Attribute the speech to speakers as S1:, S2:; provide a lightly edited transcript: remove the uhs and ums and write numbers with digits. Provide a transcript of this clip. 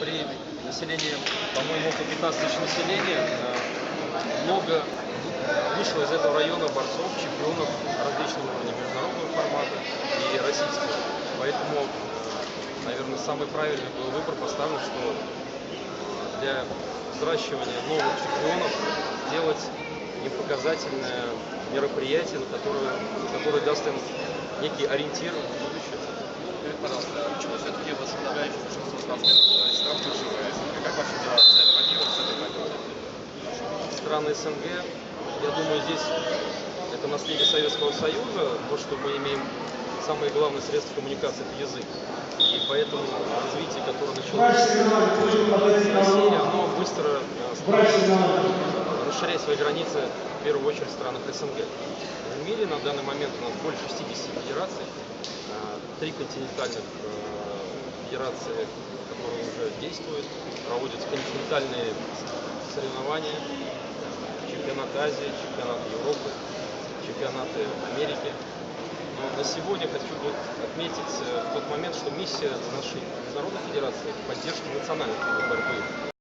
S1: при населении, по-моему, около 15 тысяч населения, много вышло из этого района борцов, чемпионов различного уровня международного формата и российского. Поэтому, наверное, самый правильный был выбор поставлен, что для взращивания новых чемпионов делать им показательное мероприятие, которое даст им некий ориентир в будущее.
S2: Скажите, пожалуйста, почему все-таки возобновляющее большинство спортсменов из стран бывшего СНГ? Как вообще дела планируются в этой моменте?
S1: Страны СНГ, я думаю, здесь это наследие Советского Союза, то, что мы имеем самые главные средства коммуникации – это язык. И поэтому развитие, которое началось в России, оно быстро расширяет свои границы, в первую очередь, в странах СНГ. В мире на данный момент у нас больше 60 федераций, 3 континентальных федерации, которые уже действуют, проводятся континентальные соревнования, чемпионаты Азии, чемпионаты Европы, чемпионаты Америки. Но на сегодня хочу отметить тот момент, что миссия нашей международной федерации – поддержка национальных видов борьбы.